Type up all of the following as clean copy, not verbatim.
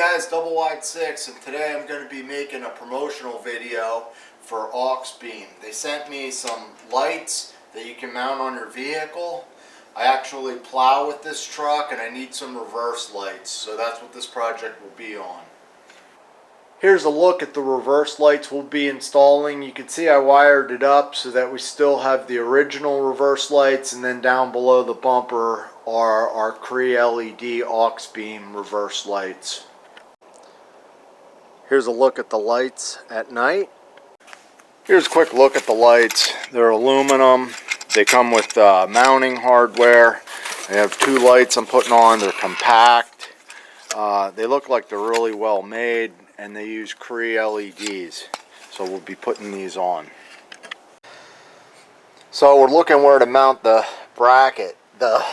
guys, Double Wide 6, and today I'm going to be making a promotional video for aux beam. They sent me some lights that you can mount on your vehicle. I actually plow with this truck and I need some reverse lights, so that's what this project will be on. Here's a look at the reverse lights we'll be installing. You can see I wired it up so that we still have the original reverse lights, and then down below the bumper are our Cree LED aux beam reverse lights. Here's a look at the lights at night. Here's a quick look at the lights. They're aluminum. They come with mounting hardware. I have two lights I'm putting on. They're compact. They look like they're really well made, and they use Cree LEDs. So we'll be putting these on. So we're looking where to mount the bracket. The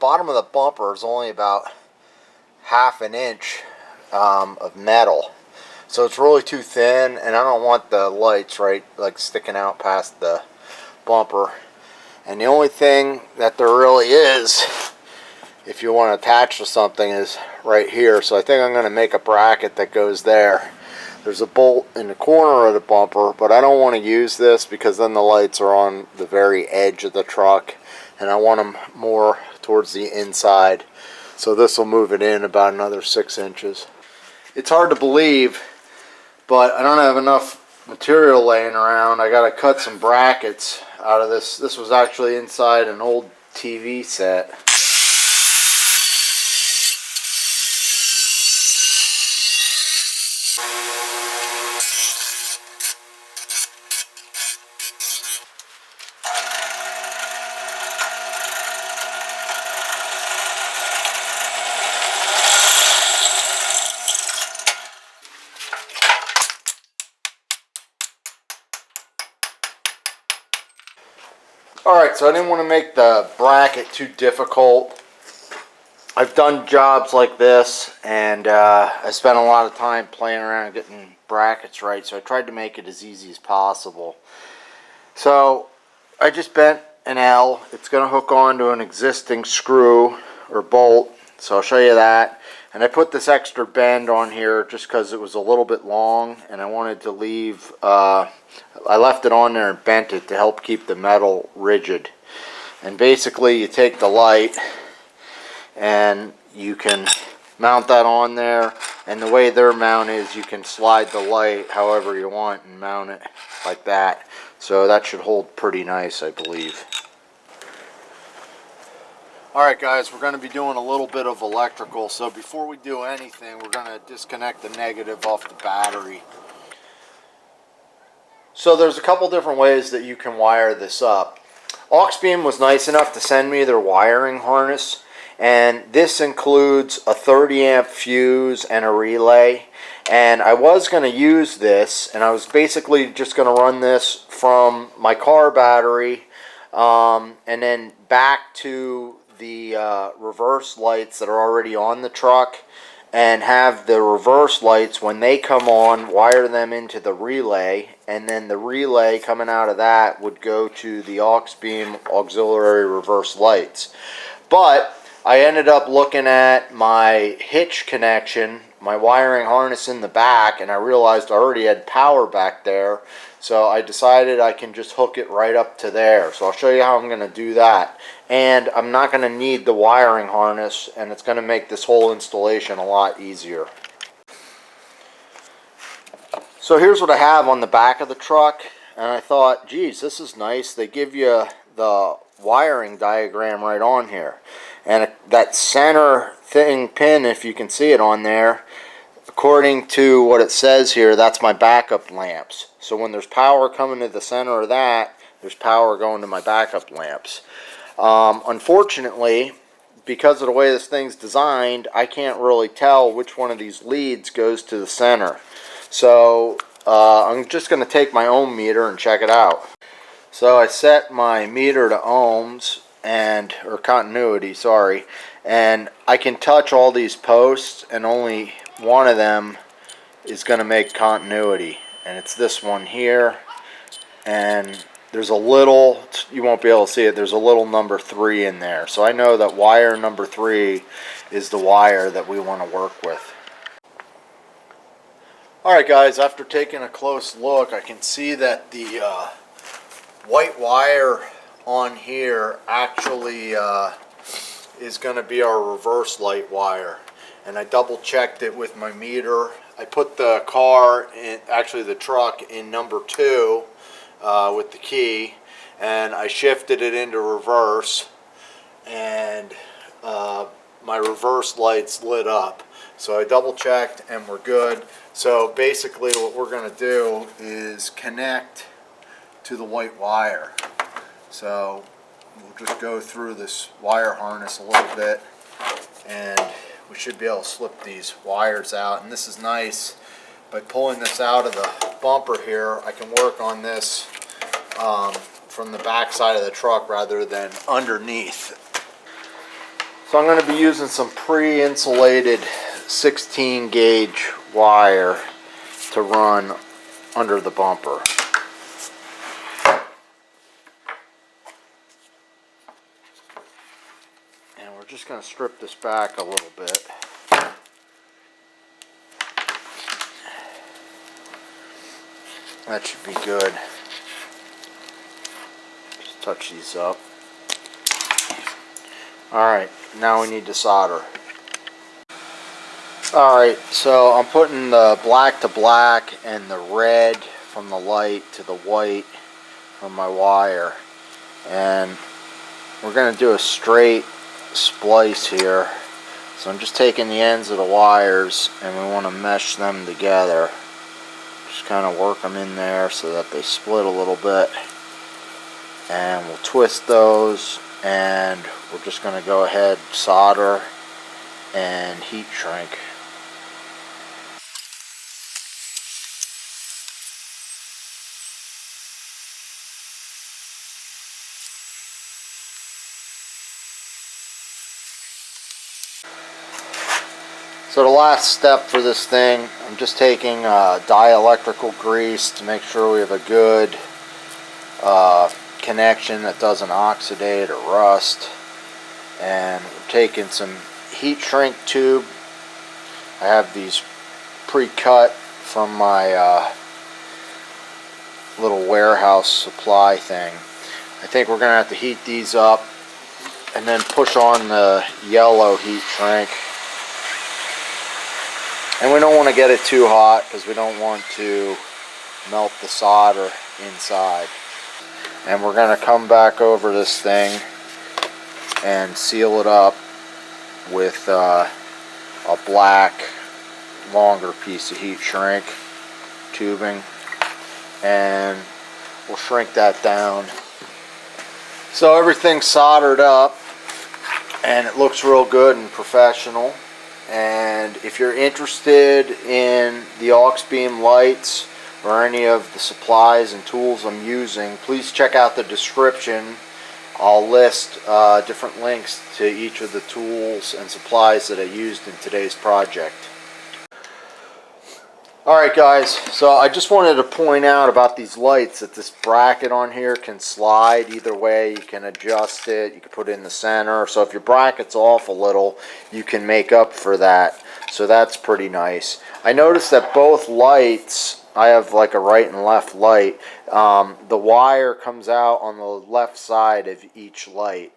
bottom of the bumper is only about ½ an inch of metal. So it's really too thin, and I don't want the lights like sticking out past the bumper. And the only thing that there really is, if you want to attach to something, is right here. So I think I'm going to make a bracket that goes there. There's a bolt in the corner of the bumper, but I don't want to use this because then the lights are on the very edge of the truck, and I want them more towards the inside. So this will move it in about another 6 inches. It's hard to believe, but I don't have enough material laying around. I got to cut some brackets out of this. This was actually inside an old TV set. Alright, so I didn't want to make the bracket too difficult. I've done jobs like this, and I spent a lot of time playing around getting brackets right, so I tried to make it as easy as possible. So I just bent an L. It's going to hook onto an existing screw or bolt, so I'll show you that. And I put this extra bend on here just because it was a little bit long, and I wanted to leave, I left it on there and bent it to help keep the metal rigid. And basically you take the light and you can mount that on there, and the way they're mounted is you can slide the light however you want and mount it like that. So that should hold pretty nice, I believe. Alright guys, we're going to be doing a little bit of electrical, so before we do anything, we're going to disconnect the negative off the battery. So there's a couple different ways that you can wire this up. Aux beam was nice enough to send me their wiring harness, and this includes a 30 amp fuse and a relay. And I was going to use this, and I was basically just going to run this from my car battery and then back to the reverse lights that are already on the truck, and have the reverse lights, when they come on, wire them into the relay, and then the relay coming out of that would go to the aux beam auxiliary reverse lights. But I ended up looking at my hitch connection, my wiring harness in the back, and I realized I already had power back there, so I decided I can just hook it right up to there. So I'll show you how I'm going to do that. And I'm not going to need the wiring harness, and it's going to make this whole installation a lot easier. So here's what I have on the back of the truck, and I thought, geez, this is nice. They give you the wiring diagram right on here. And that center pin, if you can see it on there, according to what it says here, that's my backup lamps. So when there's power coming to the center of that, there's power going to my backup lamps. Unfortunately, because of the way this thing's designed, I can't really tell which one of these leads goes to the center. So I'm just going to take my ohm meter and check it out. So I set my meter to ohms, or continuity, sorry, and I can touch all these posts, and only one of them is going to make continuity, and it's this one here. And there's a little, you won't be able to see it, there's a little number 3 in there. So I know that wire number 3 is the wire that we want to work with. Alright guys, after taking a close look, I can see that the white wire on here actually is going to be our reverse light wire. And I double checked it with my meter. I put the car, actually the truck, in number 2 with the key, and I shifted it into reverse, and my reverse lights lit up. So I double checked and we're good. So basically what we're going to do is connect to the white wire. So we'll just go through this wire harness a little bit, and we should be able to slip these wires out. And this is nice. By pulling this out of the bumper here, I can work on this from the back side of the truck rather than underneath. So I'm going to be using some pre-insulated 16 gauge wire to run under the bumper. And we're just going to strip this back a little bit. That should be good. Just touch these up. Alright, now we need to solder. Alright, so I'm putting the black to black and the red from the light to the white from my wire. And we're going to do a straight splice here. So I'm just taking the ends of the wires and we want to mesh them together. Just kind of work them in there so that they split a little bit. And we'll twist those, and we're just going to go ahead, solder, and heat shrink. So the last step for this thing, I'm just taking dielectrical grease to make sure we have a good connection that doesn't oxidate or rust. And we're taking some heat shrink tube. I have these pre-cut from my little warehouse supply thing. I think we're going to have to heat these up and then push on the yellow heat shrink. And we don't want to get it too hot because we don't want to melt the solder inside. And we're going to come back over this thing and seal it up with a black longer piece of heat shrink tubing, and we'll shrink that down. So everything's soldered up and it looks real good and professional. And if you're interested in the aux beam lights or any of the supplies and tools I'm using, please check out the description. I'll list different links to each of the tools and supplies that I used in today's project. Alright guys, so I just wanted to point out about these lights that this bracket on here can slide either way. You can adjust it, you can put it in the center. So if your bracket's off a little, you can make up for that. So that's pretty nice. I noticed that both lights, I have like a right and left light, the wire comes out on the left side of each light.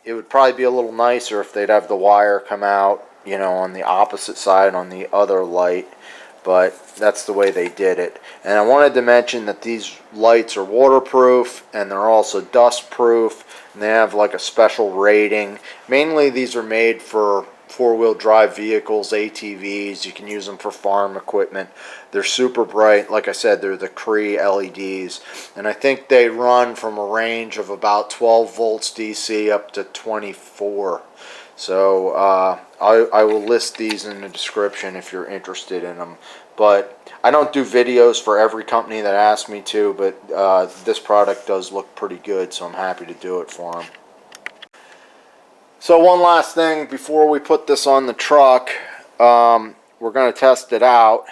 It would probably be a little nicer if they'd have the wire come out, you know, on the opposite side on the other light, but that's the way they did it. And I wanted to mention that these lights are waterproof and they're also dust proof, and they have like a special rating. Mainly these are made for four-wheel drive vehicles, ATVs. You can use them for farm equipment. They're super bright. Like I said, they're the Cree LEDs, and I think they run from a range of about 12 volts DC up to 24. So I will list these in the description if you're interested in them. But I don't do videos for every company that asks me to, but this product does look pretty good, so I'm happy to do it for them. So one last thing before we put this on the truck, we're going to test it out.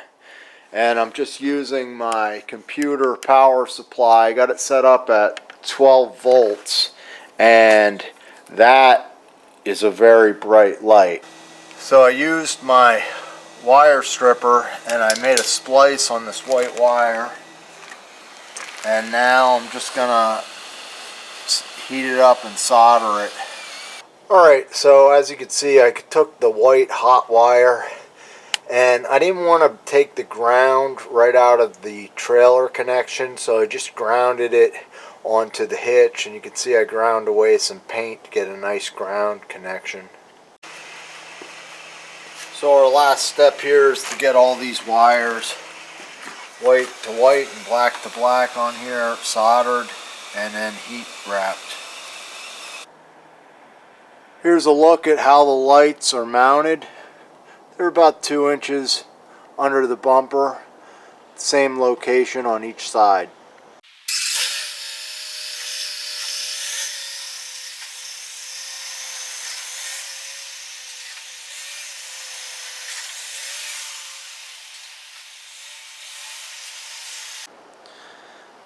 And I'm just using my computer power supply. I got it set up at 12 volts, and that is a very bright light. So I used my wire stripper and I made a splice on this white wire, and now I'm just gonna heat it up and solder it. Alright, so as you can see, I took the white hot wire and I didn't want to take the ground right out of the trailer connection, so I just grounded it onto the hitch, and you can see I ground away some paint to get a nice ground connection. So our last step here is to get all these wires, white to white and black to black on here, soldered and then heat wrapped. Here's a look at how the lights are mounted. They're about 2 inches under the bumper, same location on each side.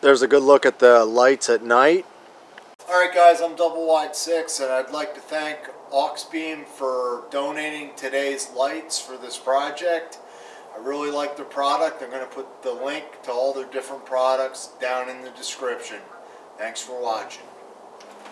There's a good look at the lights at night. Alright guys, I'm Double Wide 6 and I'd like to thank Auxbeam for donating today's lights for this project. I really like their product. I'm going to put the link to all their different products down in the description. Thanks for watching.